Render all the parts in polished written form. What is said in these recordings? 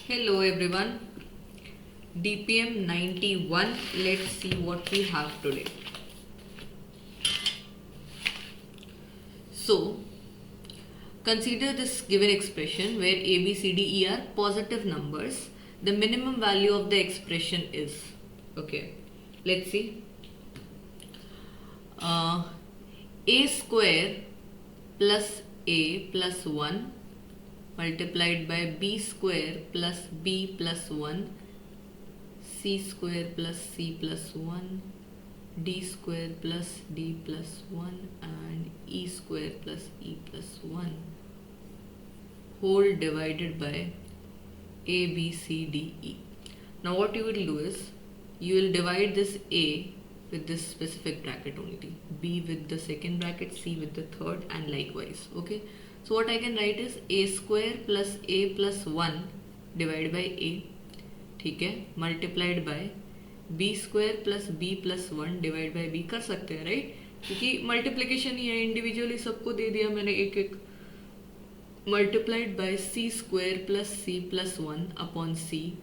Hello everyone, DPM 91. Let's see what we have today. So, consider this given expression where A, B, C, D, E are positive numbers. The minimum value of the expression is, okay, let's see, A square plus A plus 1 multiplied by B square plus B plus 1, C square plus C plus 1, D square plus D plus 1 and E square plus E plus 1 whole divided by A, B, C, D, E. Now what you will do is, you will divide this A with this specific bracket only, B with the second bracket, C with the third and likewise, okay. So what I can write is A square plus A plus 1 divided by A, ठीक है, multiplied by B square plus B plus 1 divided by B कर सकते हैं, right, क्योंकि multiplication ही है, individually सबको दे दिया मैंने एक एक, multiplied by C square plus C plus 1 upon C,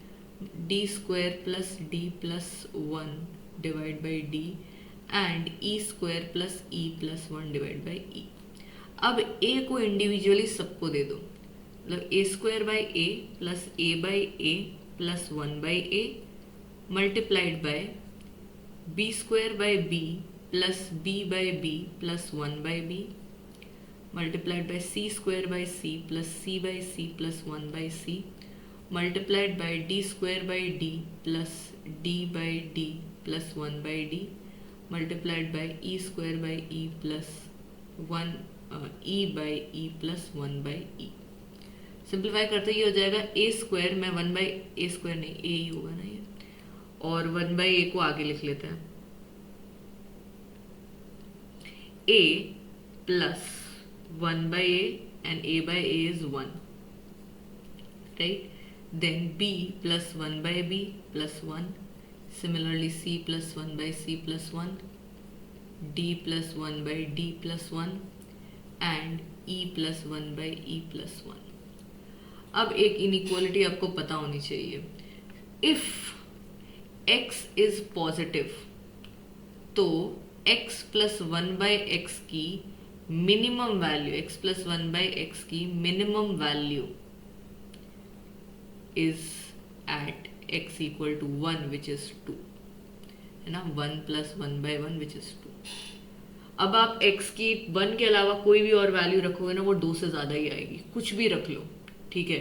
D square plus D plus 1 divided by D and E square plus E plus 1 divided by E. अब A को इंडिविजुअली सबको दे दो, मतलब A square by A plus A by A plus 1 by A multiplied by B square by B plus B by B plus 1 by B multiplied by C square by C plus C by C plus 1 by C multiplied by D square by D plus D by D plus 1 by D multiplied by E square by E plus 1 E by E plus 1 by E. Simplify करते ही हो जाएगा A square में 1 by A square नहीं A ही होगा ना ये, और 1 by A को आगे लिख लेते हैं, A plus 1 by A and A by A is 1, right? Then B plus 1 by B plus 1. Similarly C plus 1 by C plus 1. D plus 1 by D plus 1 and E plus 1 by E plus 1. अब एक inequality आपको पता होनी चाहिए, if x is positive तो x plus 1 by x की minimum value, x plus 1 by x की minimum value is at x equal to 1 which is 2, है ना, 1 प्लस 1 बाई 1 विच इज 2. अब आप x की 1 के अलावा कोई भी और वैल्यू रखोगे ना, वो 2 से ज़्यादा ही आएगी, कुछ भी रख लो, ठीक है.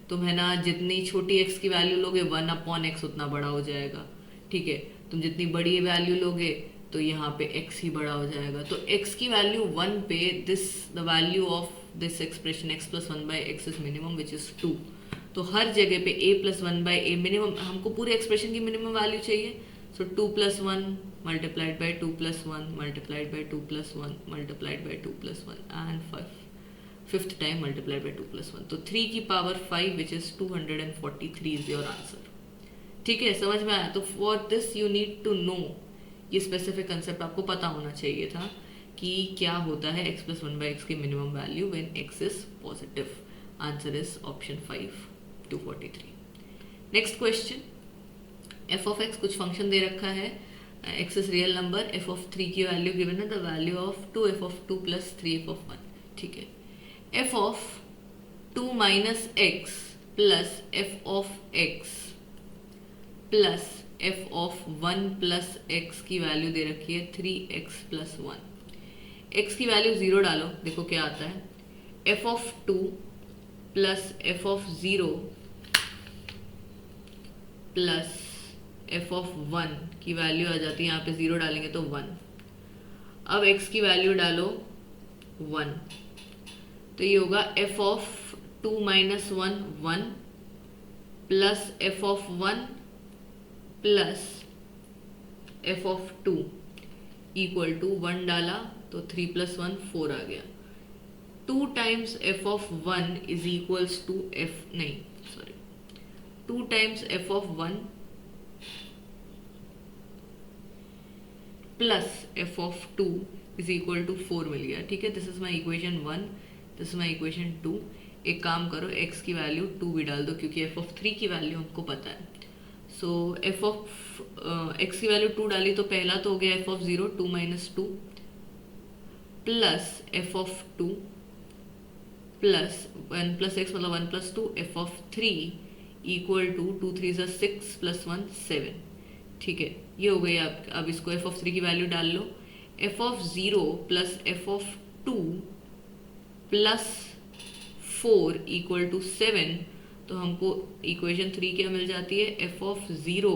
तुम है ना जितनी छोटी x की वैल्यू लोगे 1 अपॉन x उतना बड़ा हो जाएगा, ठीक है. तुम जितनी बड़ी वैल्यू लोगे तो यहाँ पे x ही बड़ा हो जाएगा. तो x की वैल्यू 1 पे the value of this expression x plus 1 by x is minimum which is 2. तो हर जगह पे a plus 1 by A minimum, हमको पूरे एक्सप्रेशन की मिनिमम वैल्यू चाहिए. सो 2 plus 1 multiplied by 2 plus 1 multiplied by 2 plus 1 multiplied by 2 plus 1 and fifth time multiplied by 2 plus 1. तो 3 की power 5 which is 243 is your answer. ठीक है, समझ में आया. तो for this you need to know, ये स्पेसिफिक कंसेप्ट आपको पता होना चाहिए था कि क्या होता है x प्लस 1 बाई एक्स की minimum value when x is positive. Answer is option 5 243. Next question, f of x कुछ फंक्शन दे रखा है, x is real number, f of 3 की वैल्यू गिवन है, the value of 2f of 2 plus 3f of 1, ठीक है. f of 2 minus x plus f of x plus f of 1 plus x की value दे रखी है 3x plus 1. x की value 0 डालो, देखो क्या आता है, f of 2 plus f of 0 plus f of 1 की वैल्यू आ जाती है, यहाँ पे 0 डालेंगे तो 1. अब x की वैल्यू डालो 1, तो ये होगा f of 2 minus 1 1 plus f of 1 plus f of 2 equal to 1 डाला तो 3 प्लस 1 4 आ गया. 2 times f of 1 is equals to f, नहीं sorry, 2 times f of 1 plus f of 2 is equal to 4 मिल गया. ठीक है, this is my equation 1, this is my equation 2. एक काम करो, x की वैल्यू 2 भी डाल दो क्योंकि f(3) की वैल्यू हमको पता है। सो x की वैल्यू 2 डाली तो पहला तो हो गया f(0), 2 - 2 plus f(2) plus 1 + x मतलब 1 + 2 f(3) इक्वल टू 2 3 = 6 + 1 7। ठीक है, ये हो गई आप। अब इसको f(3) की वैल्यू डाल लो, f(0) plus f(2) plus 4 equal to 7। तो हमको इक्वेशन 3 क्या मिल जाती है, f(0)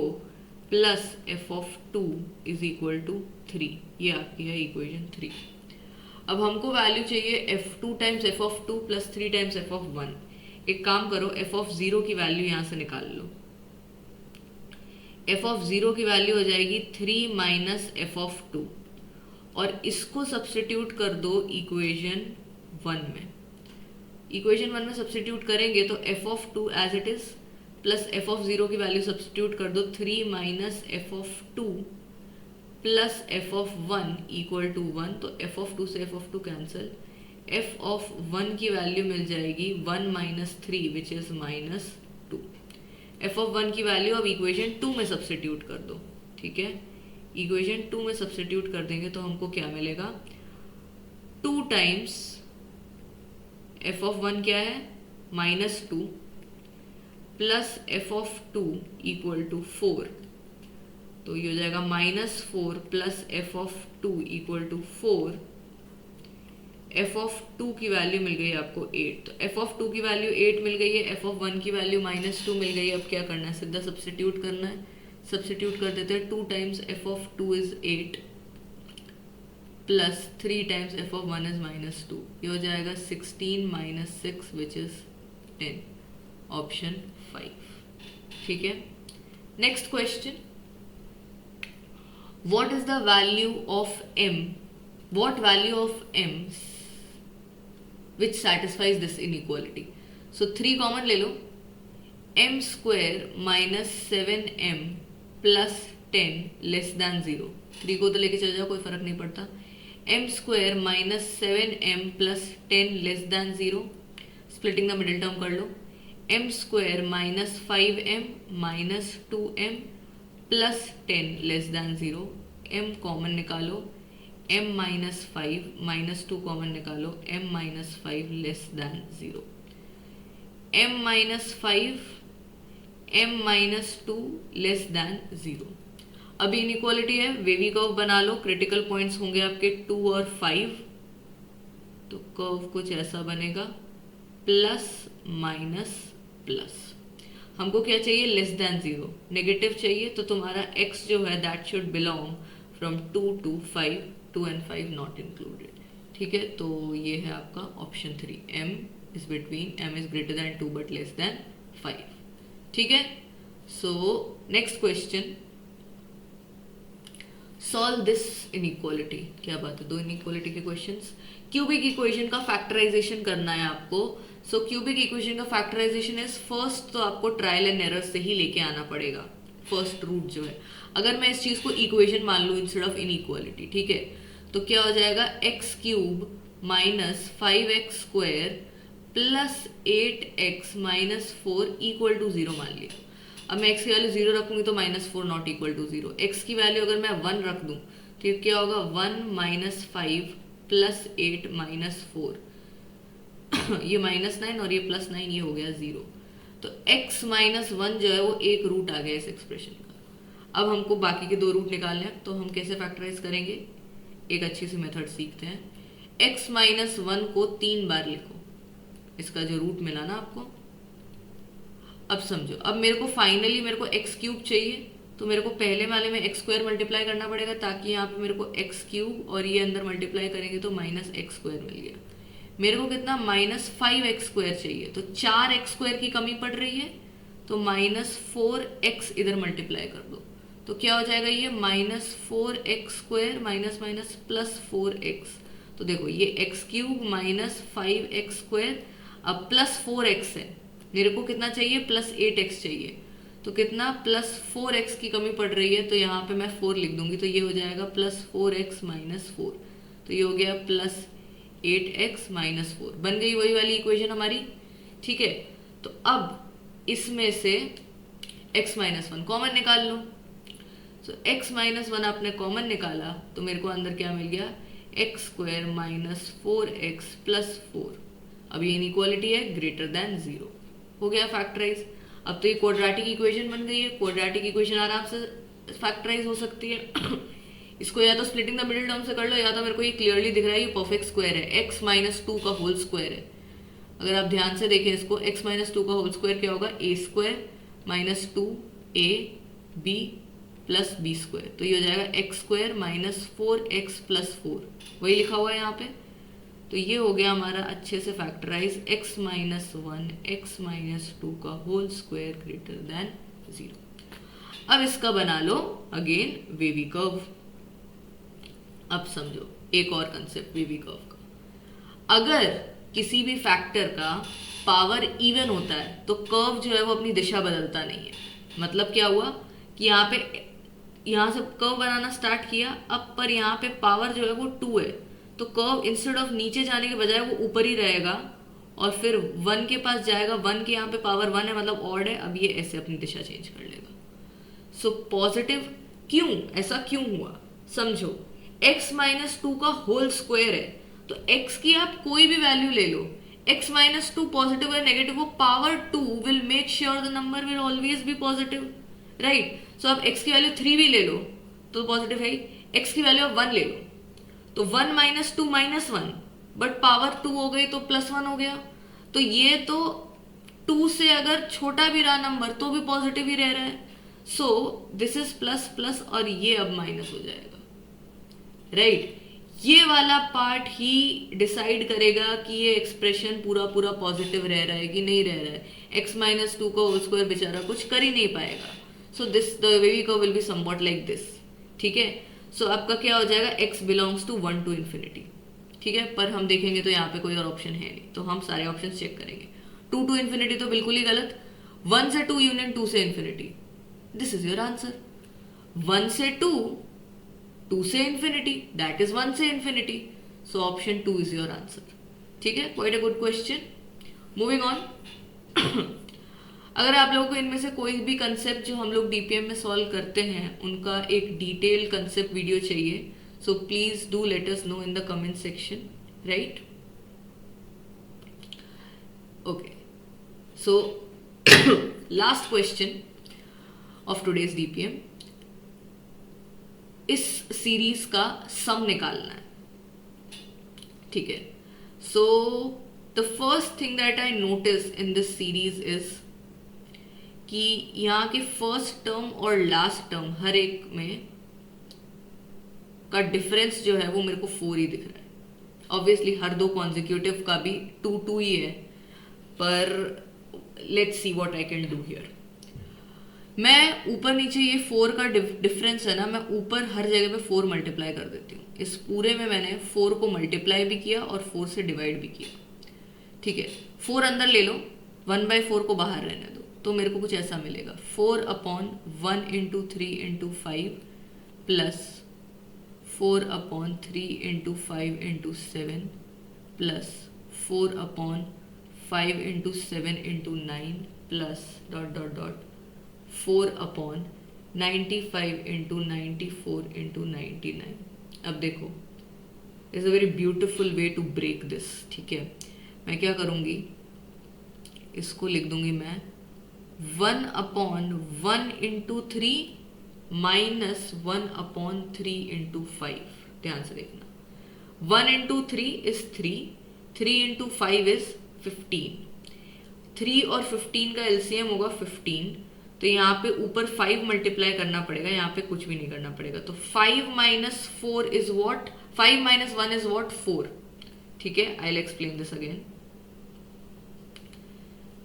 plus f(2) is equal to 3। ये आपकी है इक्वेशन 3। अब हमको वैल्यू चाहिए f2 times f(2) plus 3 times f(1). एक काम करो, f(0) की वैल्यू यहाँ से निकाल लो। f(0) की वैल्यू हो जाएगी 3 माइनस f(2) और इसको सब्स्टिट्यूट कर दो इक्वेशन 1 में। इक्वेशन 1 में सब्स्टिट्यूट करेंगे तो f(2) as it is plus f(0) की वैल्यू सब्स्टिट्यूट कर दो 3 minus f(2) plus f(1) equal to 1। तो f(2) से f(2) कैंसिल, f(1) की वैल्यू मिल जाएगी 1 - 3 विच इज -2। f(1) की वैल्यू अब इक्वेशन 2 में सब्स्टिट्यूट कर दो। ठीक है, इक्वेशन 2 में सब्स्टिट्यूट कर देंगे तो हमको क्या मिलेगा, 2 टाइम्स f(1) क्या है, -2 प्लस f(2) इक्वल टू 4। तो ये हो जाएगा -4 plus f(2) equal to 4। f(2) की वैल्यू मिल गई आपको 8। तो f(2) की वैल्यू 8 मिल गई है, f(1) की वैल्यू -2 मिल गई है। अब क्या करना है, सीधा सब्स्टिट्यूट करना है। सब्स्टिट्यूट कर देते हैं, 2 times f(2) is 8 plus 3 times f(1) is -2। ये हो जाएगा 16 - 6 विच इज 10, ऑप्शन 5। ठीक है, next question, what is the value of m, what value of m which satisfies this inequality? So 3 common ले लो, m² - 7m plus 10 less than 0। 3 को तो लेके चल जाओ, कोई फर्क नहीं पड़ता। m² - 7m plus 10 less than 0, splitting the middle term कर लो। m² - 5m - 2m plus 10 less than 0, m common निकालो, m - 5 - 2 कॉमन निकालो, m - 5 less than 0, m - 5 m - 2 less than 0। अब इनइक्वालिटी है, वेवी कर्व बना लो, क्रिटिकल पॉइंट्स होंगे आपके 2 और 5। तो कर्व कुछ ऐसा बनेगा, प्लस माइनस प्लस। हमको क्या चाहिए, लेस दैन 0, नेगेटिव चाहिए। तो तुम्हारा x जो है that should belong from 2 to 5, 2 and 5 not included. ठीक है, तो ये है आपका option 3, m is between, m is greater than 2 but less than 5। ठीक है, so next question, solve this inequality. क्या बात है, 2 इनइक्वालिटी के क्वेश्चंस। क्यूबिक इक्वेशन का फैक्टराइजेशन करना है आपको। सो क्यूबिक इक्वेशन का फैक्टराइजेशन इज फर्स्ट, तो आपको ट्रायल एंड एरर से ही लेके आना पड़ेगा फर्स्ट रूट जो है। अगर मैं इस चीज को इक्वेशन मान लूँ इंस्टेड ऑफ इनइक्वालिटी, ठीक है, तो क्या हो जाएगा, x³ - 5x² plus 8x - 4 equal to 0 मान लिया। अब मैं x की वैल्यू 0 रखूंगी तो -4 नॉट इक्वल टू 0। x की वैल्यू अगर मैं 1 रख दूं तो क्या होगा, 1 - 5 प्लस 8 - 4 ये -9 और ये +9, ये हो गया 0। तो x - 1 जो है वो एक रूट आ गया इस एक्सप्रेशन का। अब हमको बाकी के 2 रूट निकालने हैं, तो हम कैसे फैक्टराइज करेंगे, एक अच्छी सी मेथड सीखते हैं। x - 1 को 3 बार लिखो, इसका जो रूट मिला ना आपको। अब समझो, अब मेरे को फाइनली मेरे को x³ चाहिए, तो मेरे को पहले वाले में x² मल्टीप्लाई करना पड़ेगा, ताकि यहाँ पे मेरे को x³ और ये अंदर मल्टीप्लाई करेंगे तो -x² मिल गया। मेरे को कितना, -5x² चाहिए, तो 4x² की कमी पड़ रही है, तो -4x इधर मल्टीप्लाई कर दो, तो क्या हो जाएगा, ये -4x² माइनस प्लस 4x। तो देखो ये x³ - 5x², अब प्लस 4x है, मेरे को कितना चाहिए, +8x चाहिए, तो कितना, +4x की कमी पड़ रही है, तो यहाँ पे मैं 4 लिख दूंगी, तो ये हो जाएगा +4x - 4, तो ये हो गया +8x - 4। बन गई वही वाली इक्वेशन हमारी। ठीक है, तो अब इसमें से x माइनस वन कॉमन निकाल लो। सो x माइनस वन आपने कॉमन निकाला तो मेरे को अंदर क्या मिल गया, x square minus 4x plus 4। अब ये इनइक्वालिटी है ग्रेटर देन 0, हो गया फैक्टराइज। अब तो ये क्वाड्रेटिक इक्वेशन बन गई है। क्वाड्रेटिक इक्वेशन आराम से फैक्टराइज हो सकती है। इसको या तो स्प्लिटिंग द मिडिल टर्म से कर लो, या तो मेरे को ये क्लियरली दिख रहा है ये परफेक्ट स्क्वायर है, x माइनस 2 का होल स्क्वायर है। अगर आप ध्यान से देखें इसको, x माइनस 2 का होल स्क्वायर क्या होगा, a square minus 2a b plus b square. तो ये हो जाएगा x square minus 4x plus 4, वही लिखा हुआ है यहाँ पे। तो ये हो गया हमारा अच्छे से factorise, x minus 1 x minus 2 का होल स्क्वायर ग्रेटर देन 0। अब इसका बना लो अगेन वेवी कर्व। अब समझो एक और कंसेप्ट वेवी कर्व का। अगर किसी भी फैक्टर का पावर इवन होता है तो कर्व जो है वो अपनी दिशा बदलता नहीं है। मतलब क्या हुआ कि यहाँ से कर्व बनाना स्टार्ट किया, अब पर यहाँ पे पावर जो है वो 2 है, तो कर्व इंस्टेड ऑफ नीचे जाने के बजाय वो ऊपर ही रहेगा और फिर 1 के पास जाएगा। 1 के यहाँ पे पावर 1 है, मतलब ऑड है। अब ये ऐसे अपनी दिशा चेंज कर लेगा। सो पॉजिटिव क्यों, ऐसा क्यों हुआ समझो। x माइनस 2 का होल स्क्वायर है, तो x की आप कोई भी वैल्यू ले लो, x माइनस 2 पॉजिटिव है नेगेटिव, वो power 2 will make sure the number will always be positive, right. So आप x की वैल्यू 3 भी ले लो तो पॉजिटिव है, x की वैल्यू आप 1 ले लो तो 1 माइनस 2 माइनस 1, बट पावर 2 हो गई तो प्लस 1 हो गया। तो ये तो 2 से अगर छोटा भी रहा नंबर तो भी पॉजिटिव ही रह रहा है। So this is plus plus और ये अब माइनस हो जाएगा, राइट। ये वाला पार्ट ही डिसाइड करेगा कि ये एक्सप्रेशन पूरा पूरा पॉजिटिव रह रहा है कि नहीं रह रहा है। x माइनस 2 का होल स्क्वायर बेचारा कुछ कर ही नहीं पाएगा। So this the wavy curve will be somewhat like this, ठीक है। सो आपका क्या हो जाएगा, x belongs to 1 to infinity, ठीक है। पर हम देखेंगे तो यहाँ पे कोई और ऑप्शन है नहीं, तो हम सारे ऑप्शन चेक करेंगे। 2 टू इन्फिनिटी तो बिल्कुल ही गलत, 1 से 2 यूनियन 2 से infinity, this is your answer. 1 से 2, 2 से इन्फिनिटी, दैट इज 1 से infinity. So option 2 is your answer, ठीक है। Quite a good question. Moving on. अगर आप लोगों को इनमें से कोई भी कंसेप्ट जो हम लोग डीपीएम में सॉल्व करते हैं उनका एक डिटेल कंसेप्ट वीडियो चाहिए, so please do let us know in the comment section, right. Okay, so last question of today's DPM. इस सीरीज का सम निकालना है, ठीक है। So the first thing that I notice in this series is कि यहाँ के फर्स्ट टर्म और लास्ट टर्म हर एक में का डिफरेंस जो है वो मेरे को 4 ही दिख रहा है। ऑब्वियसली हर दो कॉन्जिक्यूटिव का भी 2 ही है, पर let's see what I can do here. मैं ऊपर नीचे ये 4 का डिफरेंस है ना, मैं ऊपर हर जगह पे 4 मल्टीप्लाई कर देती हूँ। इस पूरे में मैंने 4 को मल्टीप्लाई भी किया और 4 से डिवाइड भी किया, ठीक है। 4 अंदर ले लो, 1/4 को बाहर रहने दो, तो मेरे को कुछ ऐसा मिलेगा, 4/1 into 3 into 5 plus 4/3 into 5 into 7 plus 4/5 into 7 into 9 plus dot dot dot 4/95 into 94 into 99। अब देखो, is a very beautiful way to break this, ठीक है। मैं क्या करूँगी, इसको लिख दूंगी मैं 1/1 इंटू 3 माइनस 1/3 इंटू 5। ध्यान से देखना, 1 इंटू 3 इज 3, 3 इंटू 5 इज 15। 3 और 15 का एलसीएम होगा 15, तो यहाँ पे ऊपर 5 मल्टीप्लाई करना पड़ेगा, यहाँ पे कुछ भी नहीं करना पड़ेगा। तो 5 minus 4 is what, 5 minus 1 is what, 4, ठीक है। I will explain this again.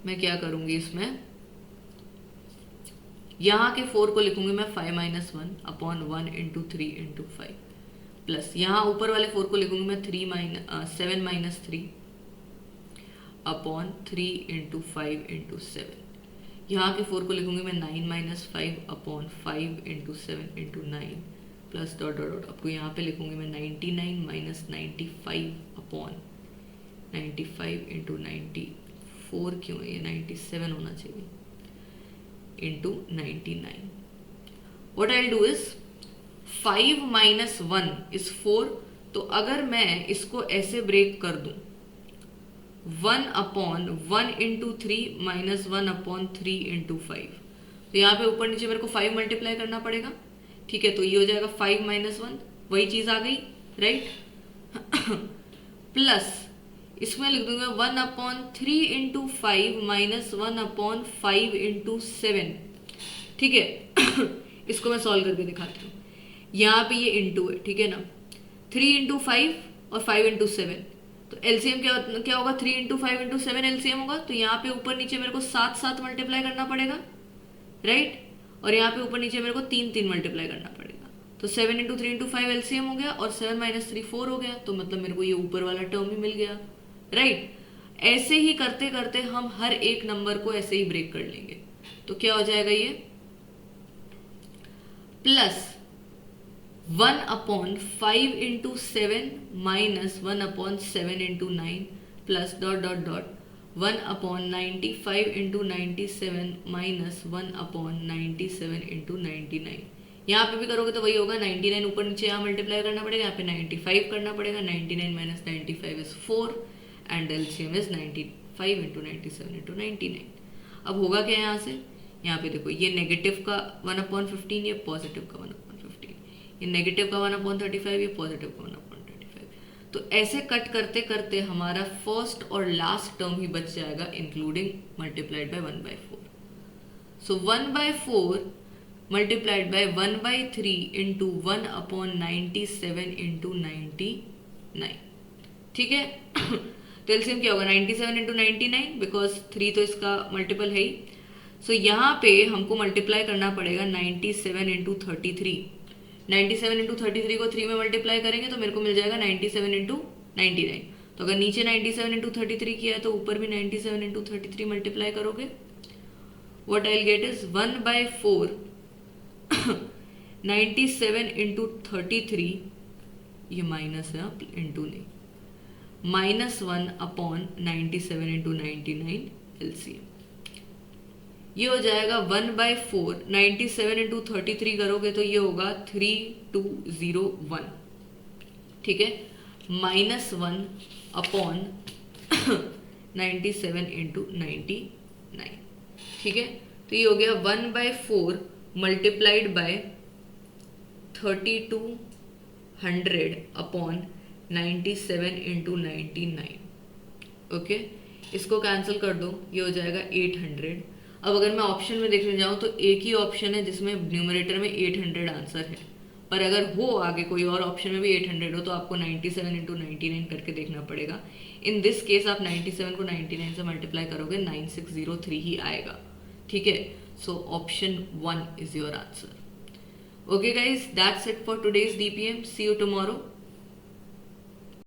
मैं क्या करूंगी इसमें, यहाँ के 4 को लिखूंगी मैं 5 माइनस 1/1 इंटू 3 इंटू 5 प्लस यहाँ ऊपर वाले 4 को लिखूंगी मैं 7 माइनस 3/3 इंटू 5 इंटू 7। यहाँ के 4 को लिखूंगी मैं 9 minus 5/5 into 7 into 9 plus dot dot dot. आपको यहाँ पे लिखूंगी मैं 99 माइनस 95/95 इंटू 94 4 क्यों है, ये 97 होना चाहिए into 99. What I'll do is 5 minus 1 is 4. तो अगर मैं इसको ऐसे ब्रेक कर दूं 1 upon 1 into 3 minus 1 upon 3 into 5, तो यहाँ पे ऊपर नीचे मेरे को 5 मल्टीप्लाई करना पड़ेगा. ठीक है, तो ये हो जाएगा 5 माइनस 1, वही चीज आ गई, राइट. प्लस इसमें लिख दूंगा 1 upon 3 into 5 minus 1 upon 5 into 7. ठीक है. इसको मैं सॉल्व करके दिखाती हूँ. यहाँ पे ये इंटू है, ठीक है ना, 3 इंटू 5 और 5 इंटू 7, तो एलसीएम क्या होगा, 3 इंटू 5 इंटू 7 एलसीएम होगा. तो यहाँ पे ऊपर नीचे मेरे को 7 7 मल्टीप्लाई करना पड़ेगा, राइट. और यहाँ पे ऊपर नीचे मेरे को 3 3 मल्टीप्लाई करना पड़ेगा. तो 7 इंटू 3 इंटू 5 एलसीएम हो गया और 7 माइनस 3 4 हो गया. तो मतलब मेरे को ये ऊपर वाला टर्म ही मिल गया, राइट. ऐसे ही करते करते हम हर एक नंबर को ऐसे ही ब्रेक कर लेंगे. तो क्या हो जाएगा ये, plus 1 upon 5 into 7 minus 1 upon 7 into 9 plus dot dot dot 1 upon 95 into 97 minus 1 upon 97 into 99. यहाँ पे भी करोगे तो वही होगा, 99 ऊपर नीचे यहाँ मल्टीप्लाई करना पड़ेगा, यहाँ पे 95 करना पड़ेगा. 99 minus 95 is 4 and LCM is 95 into 97 into 99. अब होगा क्या यहाँ से, यहाँ पे देखो ये नेगेटिव का 1/15, ये पॉजिटिव का 1/15, ये नेगेटिव का 1/35, ये पॉजिटिव का 1/35. तो ऐसे कट करते करते हमारा फर्स्ट और लास्ट टर्म ही बच जाएगा including multiplied by 1/4. So 1/4 multiplied by 1/3 into 1/97 into 99. ठीक है. तो एलसीएम क्या होगा, 97 इंटू 99, बिकॉज 3 तो इसका मल्टीपल है ही. सो यहाँ पे हमको मल्टीप्लाई करना पड़ेगा 97 इंटू 33. 97 इंटू 33 को 3 में मल्टीप्लाई करेंगे तो मेरे को मिल जाएगा 97 इंटू 99. तो अगर नीचे 97 इंटू 33 किया है तो ऊपर भी 97 इंटू 33 मल्टीप्लाई करोगे. What I will get is 1/4 97 into 33, ये माइनस है इंटू नहीं, माइनस 1 अपॉन 97 इंटू 99 एलसीएम. ये हो जाएगा 1/4 97 इंटू 33 करोगे तो ये होगा 3201. ठीक है, माइनस 1 अपॉन 97 इंटू 99. ठीक है, तो ये हो गया 1/4 multiplied by 3200 upon 97 into 99. Okay, इसको कैंसिल कर दो, ये हो जाएगा 800. अब अगर मैं ऑप्शन में देखने जाऊँ तो एक ही ऑप्शन है जिसमें न्यूमरेटर में 800 आंसर है, पर अगर हो आगे कोई और ऑप्शन में भी 800 हो तो आपको 97 इंटू 99 करके देखना पड़ेगा. इन दिस केस आप 97 को 99 से मल्टीप्लाई करोगे 9603 ही आएगा. ठीक है, so option 1 is your answer. Okay guys, that's it for today's DPM. See you tomorrow.